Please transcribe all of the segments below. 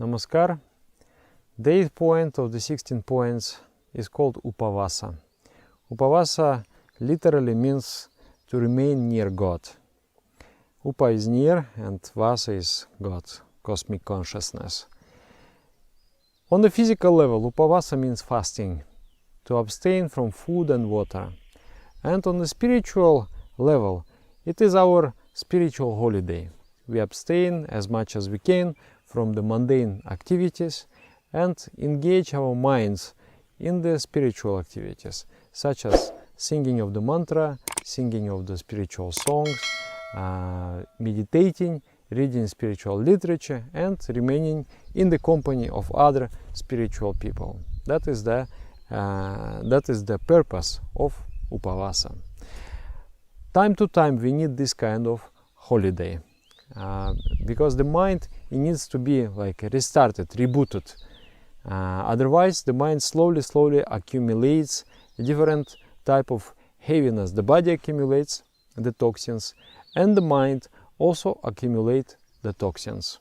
Namaskar. The 8th point of the 16 points is called Upavasa. Upavasa literally means to remain near God. Upa is near and Vasa is God, cosmic consciousness. On the physical level, Upavasa means fasting, to abstain from food and water. And on the spiritual level, it is our spiritual holiday. We abstain as much as we can from the mundane activities and engage our minds in the spiritual activities, such as singing of the mantra, singing of the spiritual songs, meditating, reading spiritual literature, and remaining in the company of other spiritual people. That is the purpose of Upavasa. Time to time we need this kind of holiday, because the mind needs to be like restarted, rebooted. Otherwise the mind slowly accumulates a different type of heaviness. The body accumulates the toxins and the mind also accumulate the toxins.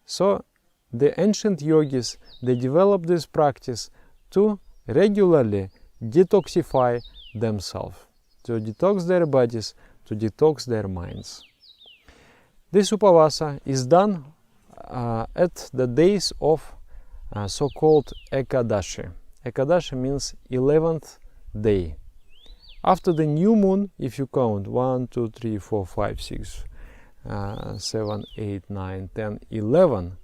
So the ancient yogis, they developed this practice to regularly detoxify themselves, to detox their bodies, to detox their minds. This Upavasa is done at the days of so-called Ekadashi. Ekadashi means 11th day. After the new moon, if you count 1, 2, 3, 4, 5, 6, 7, 8, 9, 10, 11.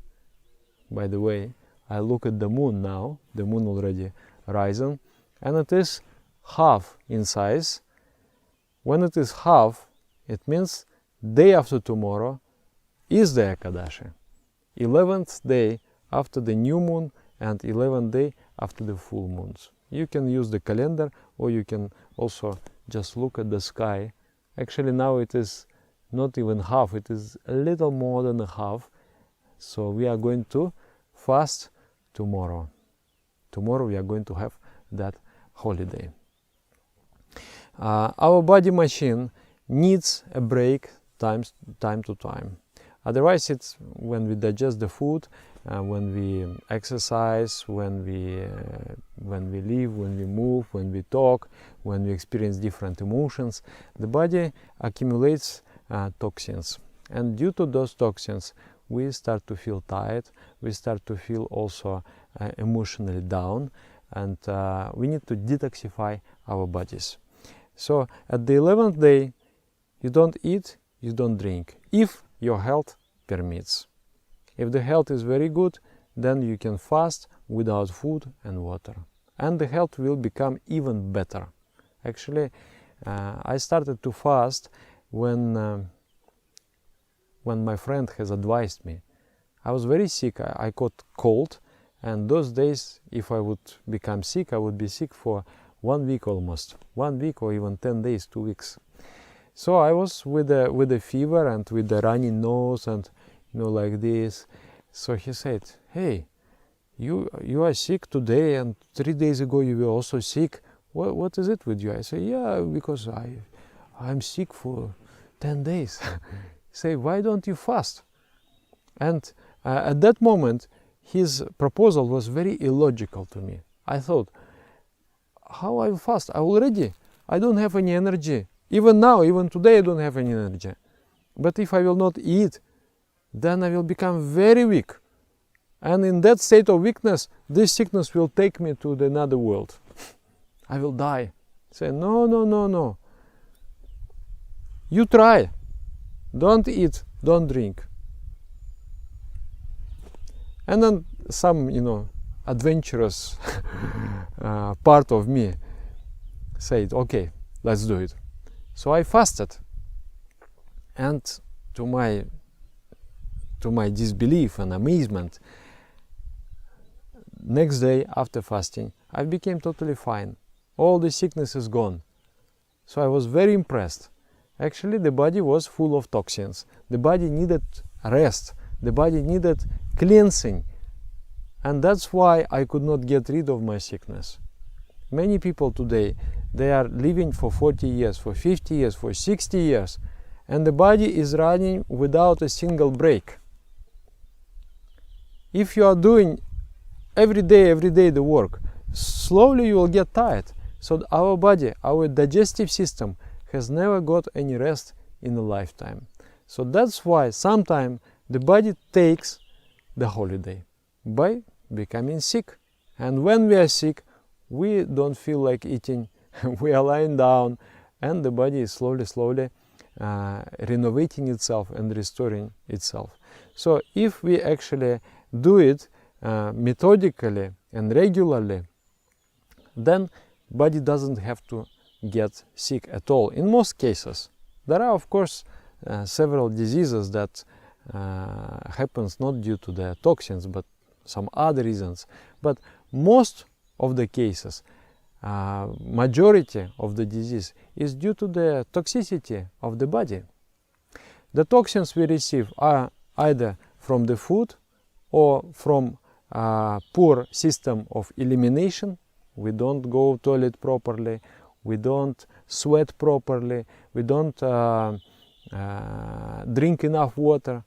By the way, I look at the moon now, the moon already risen, and it is half in size. When it is half, it means day after tomorrow is the Ekadashi. 11th day after the new moon and 11th day after the full moons. You can use the calendar or you can also just look at the sky. Actually now it is not even half, it is a little more than a half. So we are going to fast tomorrow. Tomorrow we are going to have that holiday. Our body machine needs a break time to time. Otherwise, it's when we digest the food, when we exercise, when we live, when we move, when we talk, when we experience different emotions, the body accumulates toxins. And due to those toxins, we start to feel tired, we start to feel also emotionally down, and we need to detoxify our bodies. So at the 11th day, you don't eat, you don't drink, if your health permits. If the health is very good, then you can fast without food and water. And the health will become even better. Actually, I started to fast when my friend has advised me. I was very sick, I caught cold, and those days, if I would become sick, I would be sick for 1 week almost. 1 week or even 10 days, 2 weeks. So I was with a fever and with a runny nose and like this. So he said, "Hey, you are sick today and 3 days ago you were also sick. What is it with you?" I say, "Yeah, because I'm sick for 10 days." He say, "Why don't you fast?" And at that moment, his proposal was very illogical to me. I thought, how I fast? I don't have any energy. Even now, even today, I don't have any energy. But if I will not eat, then I will become very weak. And in that state of weakness, this sickness will take me to the another world. I will die. Say, no. You try. Don't eat, don't drink. And then some, adventurous part of me said, okay, let's do it. So I fasted. And to my disbelief and amazement, next day after fasting, I became totally fine. All the sickness is gone. So I was very impressed. Actually, the body was full of toxins. The body needed rest. The body needed cleansing. And that's why I could not get rid of my sickness. Many people today, they are living for 40 years, for 50 years, for 60 years, and the body is running without a single break. if you are doing every day the work, slowly you will get tired. So our body, our digestive system has never got any rest in a lifetime. So that's why sometimes the body takes the holiday by becoming sick. And when we are sick, we don't feel like eating, we are lying down, and the body is slowly renovating itself and restoring itself. So if we actually do it methodically and regularly, then body doesn't have to get sick at all. In most cases, there are of course several diseases that happens not due to the toxins but some other reasons. But most of the cases, majority of the disease is due to the toxicity of the body. The toxins we receive are either from the food or from poor system of elimination. We don't go toilet properly, we don't sweat properly, we don't drink enough water,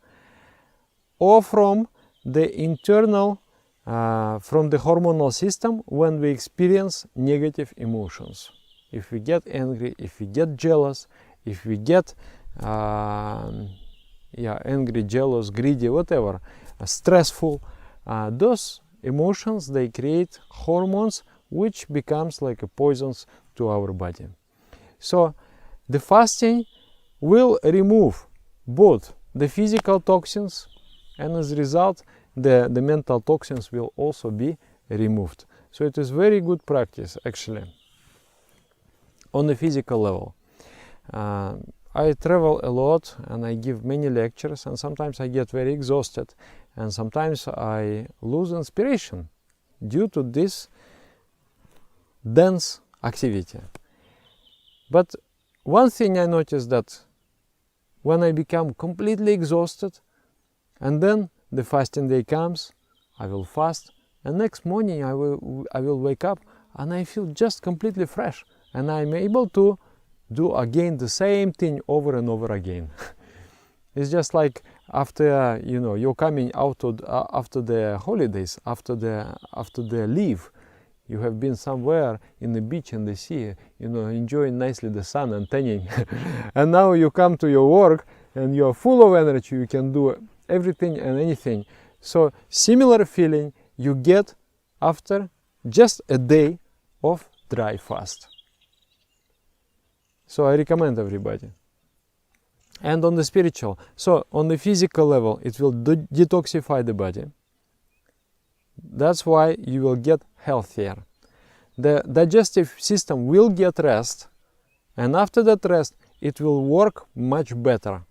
or from the internal, from the hormonal system when we experience negative emotions. If we get angry, if we get jealous, if we get angry, jealous, greedy, whatever, stressful, those emotions, they create hormones which becomes like a poisons to our body. So the fasting will remove both the physical toxins, and as a result the mental toxins will also be removed. So it is very good practice actually on the physical level. I travel a lot and I give many lectures, and sometimes I get very exhausted, and sometimes I lose inspiration due to this dense activity. But one thing I noticed, that when I become completely exhausted and then the fasting day comes, I will fast, and next morning I will wake up and I feel just completely fresh, and I'm able to do again the same thing over and over again. It's just like after you're coming out of, after the holidays, after the leave, you have been somewhere in the beach and the sea, enjoying nicely the sun and tanning, and now you come to your work and you are full of energy, you can do everything and anything. So similar feeling you get after just a day of dry fast. So I recommend everybody. And on the spiritual, so on the physical level, it will detoxify the body. That's why you will get healthier. The digestive system will get rest, and after that rest, it will work much better.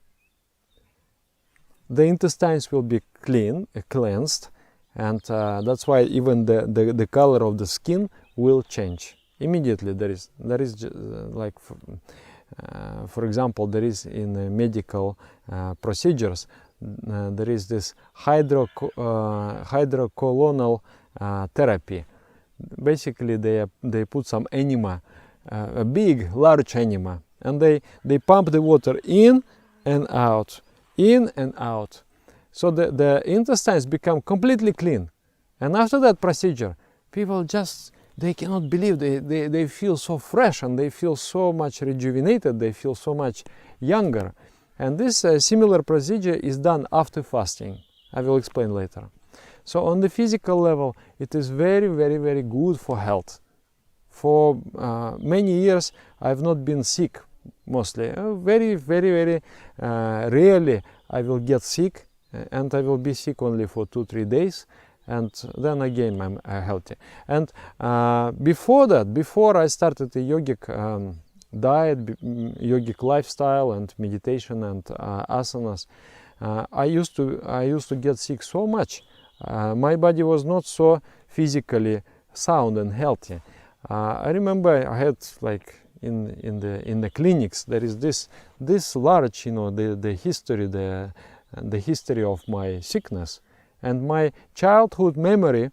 The intestines will be cleansed, and that's why even the color of the skin will change immediately. There is like, for example, there is in medical procedures, there is this hydrocolonal therapy. Basically, they put some enema, a big, large enema, and they pump the water in and out, in and out. So the intestines become completely clean. And after that procedure, people they cannot believe, they feel so fresh, and they feel so much rejuvenated, they feel so much younger. And this similar procedure is done after fasting. I will explain later. So on the physical level, it is very, very, very good for health. For many years, I have not been sick, mostly. Very, very, very rarely I will get sick, and I will be sick only for 2-3 days, and then again I'm healthy. And before that, before I started a yogic diet, yogic lifestyle and meditation and asanas, I used to get sick so much. My body was not so physically sound and healthy. I remember I had, like, in the clinics, there is this large, the history of my sickness and my childhood memory.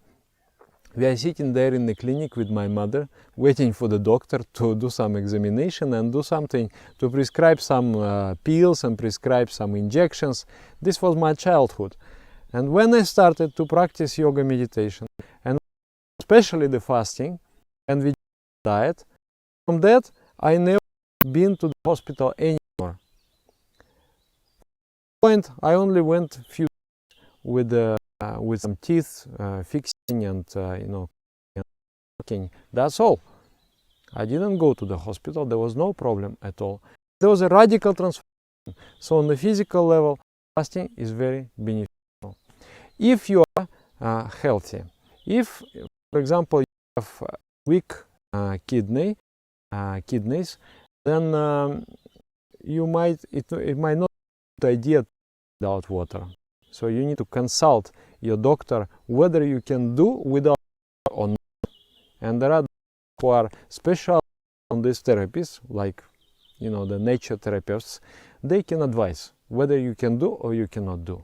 We are sitting there in the clinic with my mother, waiting for the doctor to do some examination and do something, to prescribe some pills and prescribe some injections. This was my childhood. And when I started to practice yoga meditation, and especially the fasting and vegetarian diet, from that I never been to the hospital anymore. At one point I only went a few days with some teeth fixing and working. That's all. I didn't go to the hospital. There was no problem at all. There was a radical transformation. So on the physical level, fasting is very beneficial. If you are healthy, if, for example, you have weak kidneys, then it might not be a good idea to without water. So you need to consult your doctor whether you can do without water or not. And there are who are special on these therapies, like the nature therapists. They can advise whether you can do or you cannot do.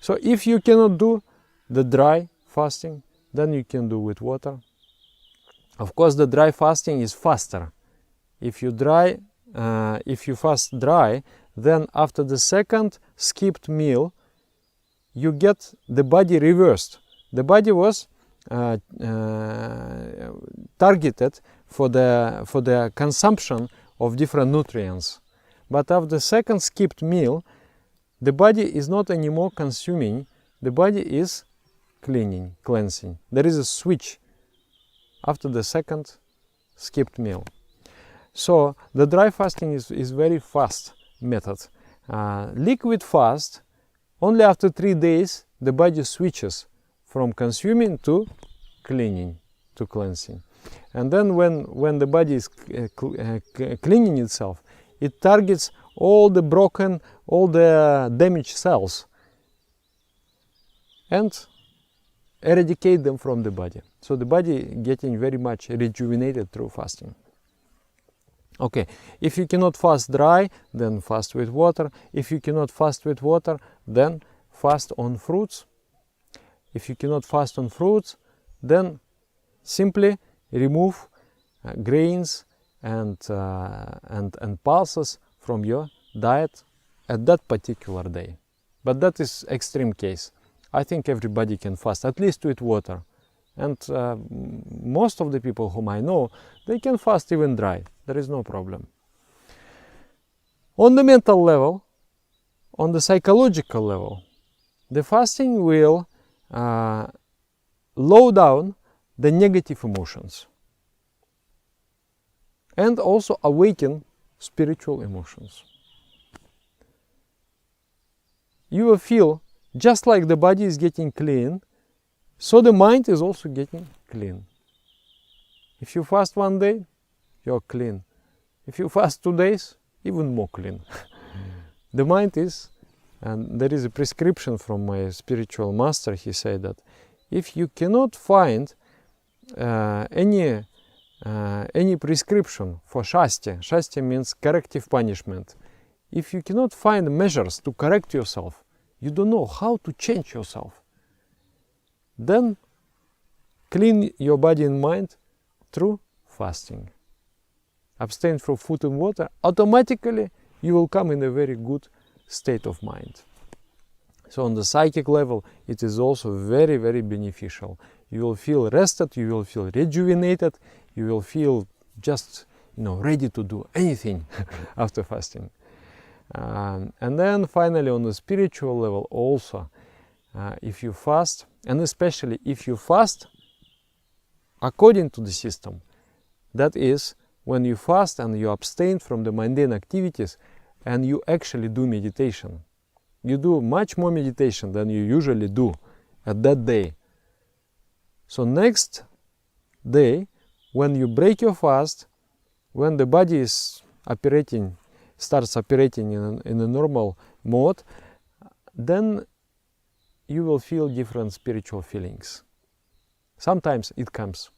So if you cannot do the dry fasting, then you can do with water. Of course, the dry fasting is faster. If you fast dry, then after the second skipped meal, you get the body reversed. The body was targeted for the consumption of different nutrients. But after the second skipped meal, the body is not anymore consuming, the body is cleansing. There is a switch after the second skipped meal. So the dry fasting is very fast method. Liquid fast, only after 3 days the body switches from consuming to cleaning, to cleansing. And then when the body is cleaning itself, it targets all the broken, all the damaged cells and eradicate them from the body. So the body getting very much rejuvenated through fasting. Okay, if you cannot fast dry, then fast with water. If you cannot fast with water, then fast on fruits. If you cannot fast on fruits, then simply remove grains and pulses from your diet at that particular day. But that is extreme case. I think everybody can fast, at least with water. And most of the people whom I know, they can fast even dry. There is no problem. On the mental level, on the psychological level, the fasting will low down the negative emotions and also awaken spiritual emotions. You will feel just like the body is getting clean, so the mind is also getting clean. If you fast 1 day, you're clean. If you fast 2 days, even more clean. The mind is, and there is a prescription from my spiritual master, he said that if you cannot find any prescription for shasti means corrective punishment. If you cannot find measures to correct yourself, you don't know how to change yourself, then clean your body and mind through fasting. Abstain from food and water, automatically you will come in a very good state of mind. So on the psychic level, it is also very, very beneficial. You will feel rested, you will feel rejuvenated, you will feel just ready to do anything after fasting. And then finally on the spiritual level also, if you fast, and especially if you fast according to the system, that is, when you fast and you abstain from the mundane activities and you actually do meditation. You do much more meditation than you usually do at that day. So next day, when you break your fast, when the body is starts operating in a normal mode, then you will feel different spiritual feelings. Sometimes it comes.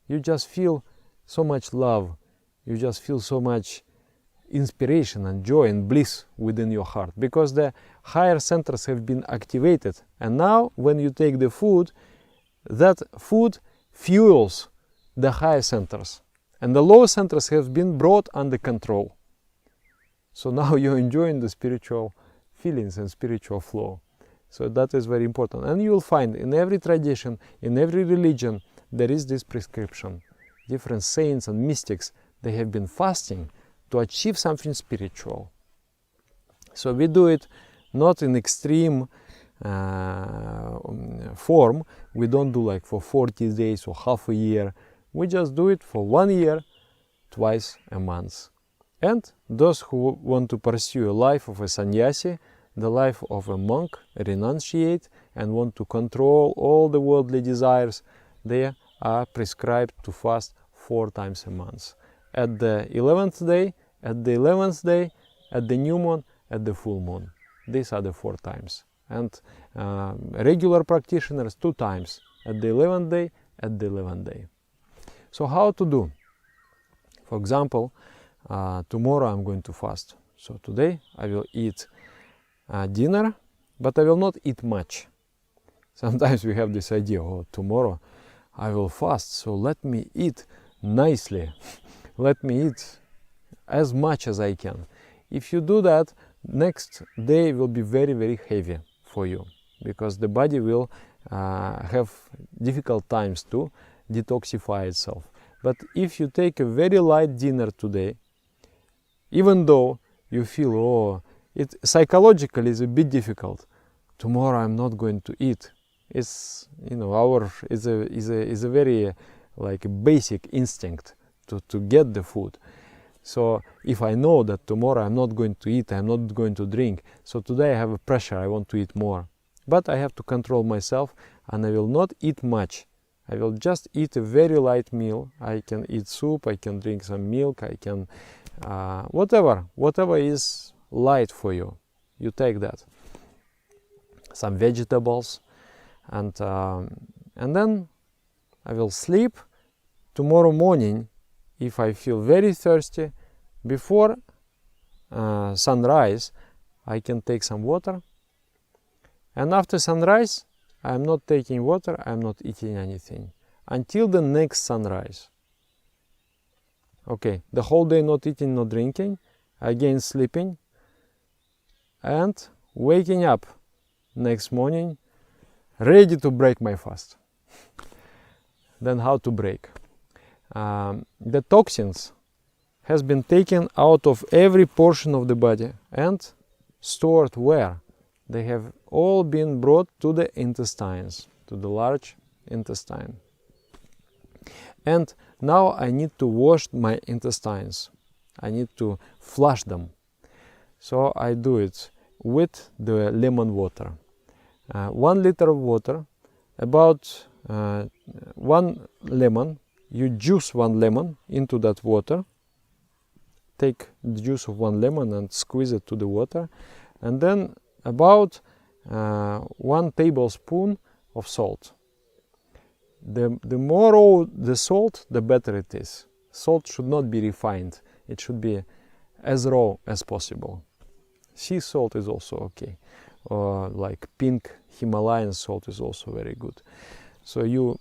You just feel so much love, you just feel so much inspiration and joy and bliss within your heart, because the higher centers have been activated, and now when you take the food, that food fuels the higher centers, and the lower centers have been brought under control. So now you're enjoying the spiritual feelings and spiritual flow. So that is very important. And you will find in every tradition, in every religion, there is this prescription. Different saints and mystics, they have been fasting to achieve something spiritual. So we do it not in extreme form. We don't do like for 40 days or half a year. We just do it for 1 year, twice a month. And those who want to pursue a life of a sannyasi, the life of a monk, renunciate, and want to control all the worldly desires, they are prescribed to fast 4 times a month. At the 11th day, at the 11th day, at the new moon, at the full moon. These are the 4 times. And regular practitioners 2 times, at the 11th day, at the 11th day. So how to do? For example, tomorrow I'm going to fast. So today I will eat dinner, but I will not eat much. Sometimes we have this idea, oh, tomorrow I will fast, so let me eat nicely. Let me eat as much as I can. If you do that, next day will be very, very heavy for you, because the body will have difficult times to detoxify itself. But if you take a very light dinner today, even though you feel, oh, it psychologically is a bit difficult, tomorrow I'm not going to eat. It's, you know, is a very like a basic instinct to get the food. So if I know that tomorrow I'm not going to eat, I'm not going to drink, so today I have a pressure, I want to eat more. But I have to control myself, and I will not eat much. I will just eat a very light meal. I can eat soup, I can drink some milk, I can whatever is light for you, you take that. Some vegetables, and then I will sleep. Tomorrow morning, if I feel very thirsty, before sunrise, I can take some water. And after sunrise, I am not taking water, I am not eating anything until the next sunrise. Okay, the whole day not eating, not drinking, again sleeping, and waking up next morning, ready to break my fast. Then how to break? The toxins has been taken out of every portion of the body and stored where? They have all been brought to the intestines, to the large intestine. And now I need to wash my intestines. I need to flush them. So I do it with the lemon water. 1 liter of water, about 1 lemon. You juice 1 lemon into that water. Take the juice of 1 lemon and squeeze it to the water. And then about 1 tablespoon of salt. The more the salt, the better it is. Salt should not be refined. It should be as raw as possible. Sea salt is also okay. Or like pink Himalayan salt is also very good. So you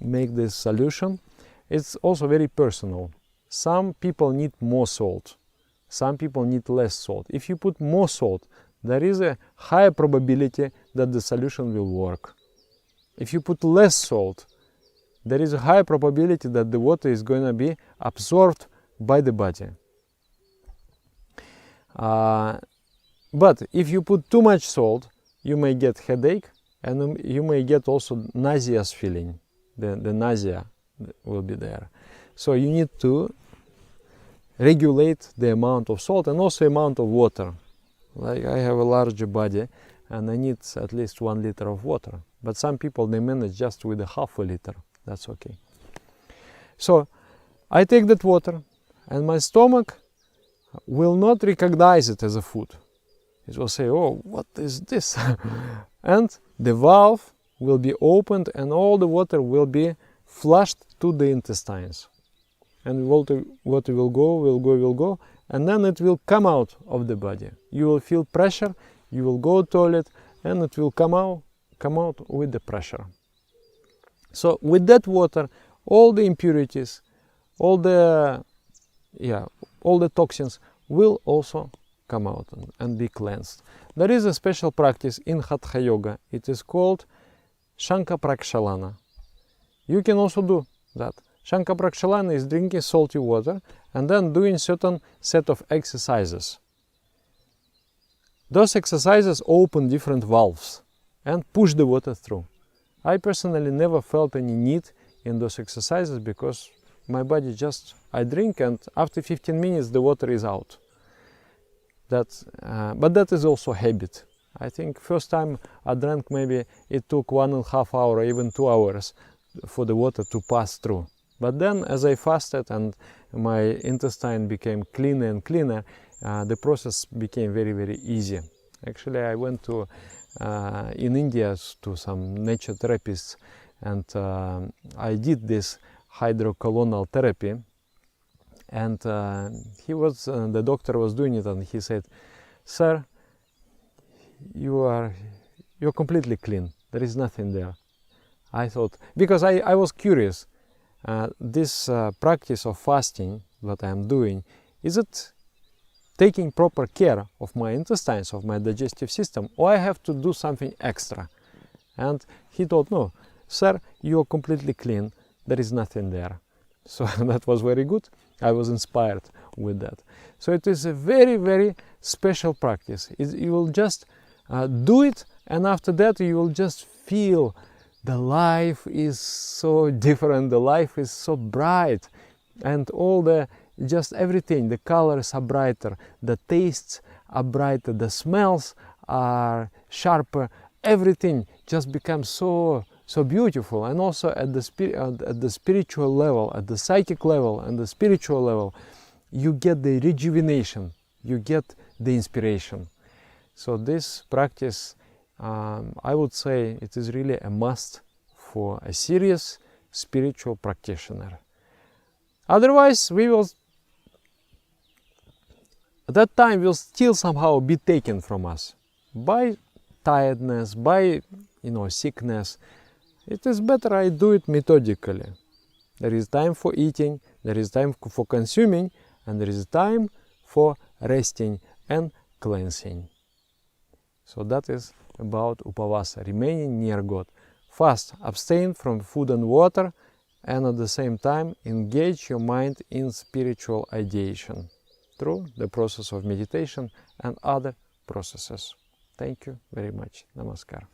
make this solution. It's also very personal. Some people need more salt. Some people need less salt. If you put more salt, there is a higher probability that the solution will work. If you put less salt, there is a higher probability that the water is going to be absorbed by the body. But if you put too much salt, you may get headache, and you may get also nauseous feeling. The nausea will be there. So you need to regulate the amount of salt and also amount of water. Like I have a larger body and I need at least 1 liter of water. But some people, they manage just with a half a liter. That's okay. So I take that water and my stomach will not recognize it as a food. It will say, oh, what is this? And the valve will be opened and all the water will be flushed to the intestines. And water will go, and then it will come out of the body. You will feel pressure, you will go to the toilet, and it will come out with the pressure. So with that water, all the impurities, all the toxins will also come out and be cleansed. There is a special practice in Hatha Yoga. It is called Shanka Prakshalana. You can also do that. Shanka Prakshalana is drinking salty water and then doing certain set of exercises. Those exercises open different valves and push the water through. I personally never felt any need in those exercises because my body just, I drink and after 15 minutes the water is out. But that is also habit. I think first time I drank, maybe it took 1.5 hours, even 2 hours for the water to pass through. But then as I fasted and my intestine became cleaner and cleaner, the process became very, very easy. Actually, I went to in India to some nature therapists and I did this hydrocolonal therapy, and the doctor was doing it and he said, "Sir, you're completely clean, there is nothing there." I thought, because I was curious, this practice of fasting that I am doing, is it taking proper care of my intestines, of my digestive system, or I have to do something extra? And he told, "No, sir, you're completely clean, there is nothing there." So that was very good. I was inspired with that. So it is a very, very special practice. You will just do it, and after that you will just feel the life is so different, the life is so bright, and just everything, the colors are brighter, the tastes are brighter, the smells are sharper, everything just becomes so beautiful. And also at the spiritual level, at the psychic level and the spiritual level, you get the rejuvenation, you get the inspiration. So this practice, I would say it is really a must for a serious spiritual practitioner. Otherwise, that time will still somehow be taken from us by tiredness, by sickness. It is better I do it methodically. There is time for eating, there is time for consuming, and there is time for resting and cleansing. So that is about Upavasa, remaining near God. Fast, abstain from food and water, and at the same time engage your mind in spiritual ideation through the process of meditation and other processes. Thank you very much. Namaskar.